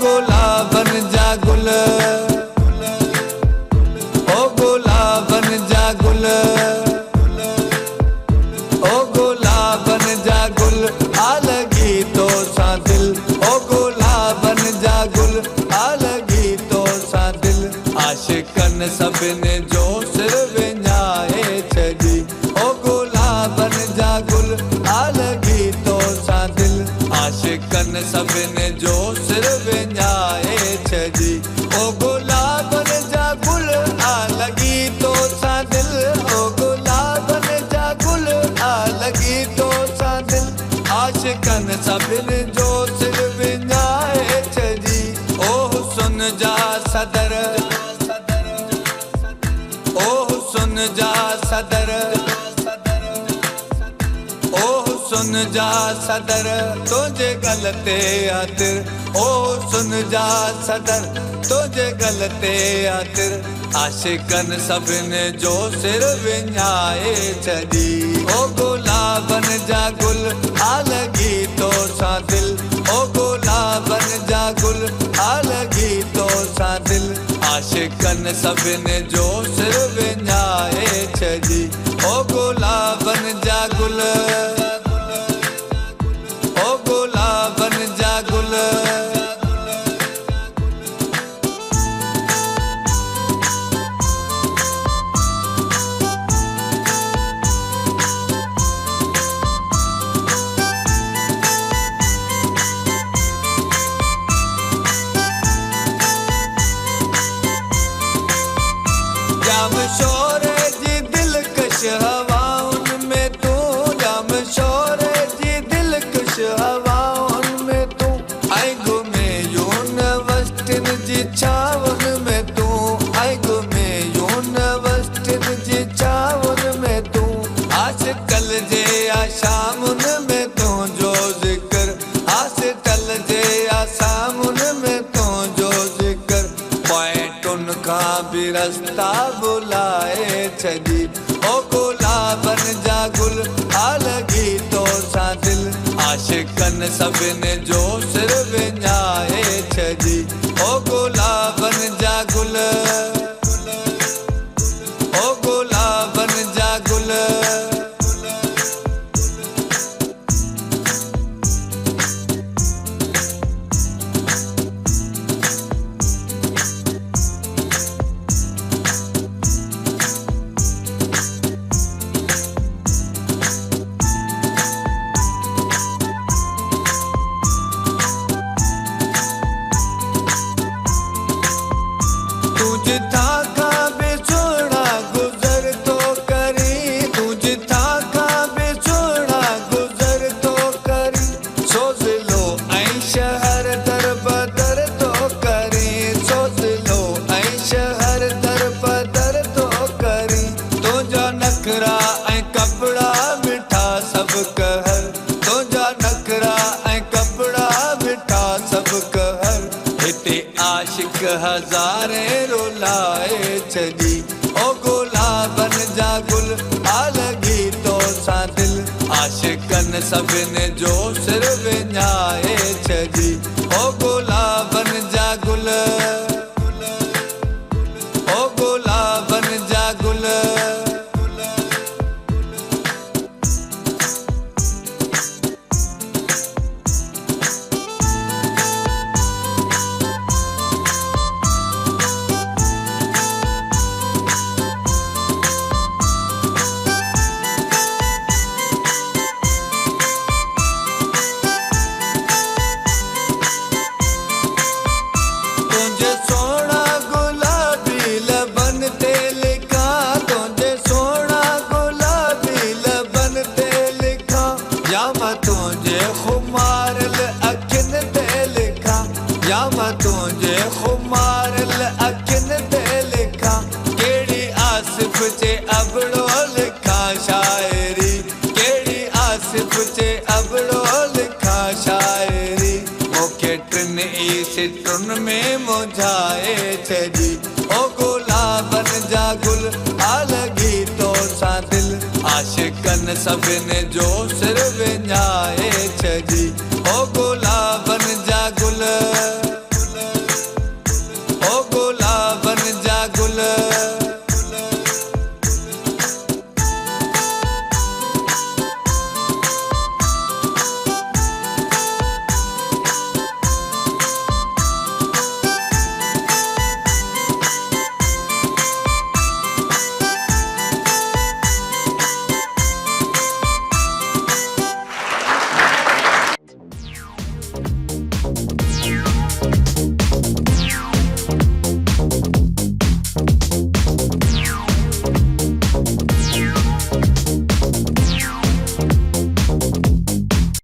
गुलाबन जा गुल, ओ गुलाबन जा गुल, ओ गुलाबन जा गुल, आ लगी तो सा दिल, ओ गुलाबन जा गुल, आ लगी तो सा दिल। आशिकन सभिनी जो सिर विञाए छॾी, ओ गुलाबन जा गुल, आ लगी तो सा दिल। आशिकन सभिनी जो सिर विञाए छॾी, ओ गुलाबन जा गुल, आ लगी तो सा दिल, ओ गुलाबन जा गुल, आ लगी तो सा दिल। आशिकन सभिनी जो सिर विञाए छॾी, ओ हुस्न जा सदर, ओ हुस्न जा सदर, ओ हुस्न जा सदर, तुझे गलते आतिर, ओ हुस्न जा सदर, तुझे गलते आतिर। आशिकन सभिनी जो सिर विञाए छॾी, ओ गुलाबन जा गुल, आ लगी तो सा दिल, ओ गुलाबन जा गुल, आ लगी तो सा दिल। आशिकन सभिनी जो सिर विञाए छॾी, ओ गुलाबन जा गुल, ओ गुलाबन जा गुल। जाम शोर जी दिलकश हवाउन में तू, जाम शोर जी दिलकश हवाउन में तू, आई घुमे यूनिवर्सिटिन जी छावन में तू, आई घुमे यूनिवर्सिटिन जी छावन में तू। आशिकल जे आशामुन में तू जो जिक्र, आशिकल जे आशामुन में तू जो जिक्र। पॉइंटुन का भी रास्ता बुलाए छॾी, ओ गुलाबन जा गुल, आ लगी तो सा दिल। आशिकन सभिनी जो सिर विञाए छॾी, ओ गुलाबन जा गुल, ओ गुलाबन जा गुल। जिथा का बेछोड़ा गुजर तो करी, तू जिथा का बेछोड़ा गुजर तो करी। सोच लो ऐं शहर दर बदर तो करी, सोच लो ऐं शहर दर बदर तो करी। तुझा नखरा ऐं कपड़ा मिठा सब कहर, तुझा नखरा ऐं कपड़ा मिठा सब कहर। हिते आशिक हज़ारे रुलाए छॾी, ओ गुलाबन जा गुल, आ लगी तो सा दिल। आशिकन सभिनी जो सिर विञाए छॾी, ओ गुलाबन जा गुल, ओ गुलाबन जा गुल। तुझे खुमारल अखिन ते लिखा, या मैं तुझे खुमारल अखिन ते लिखा। केड़ी आसिफ चे अबड़ो लिखा शायरी, केड़ी आसिफ चे अबड़ो लिखा शायरी। मुखे टिन ई सिटुन में मुझाए छॾी, ओ गुलाबन जा गुल, आ लगी तो सा दिल। आशिकन सभिनी जो सिर विञाए छॾी, ओ गुलाबन जा गुल।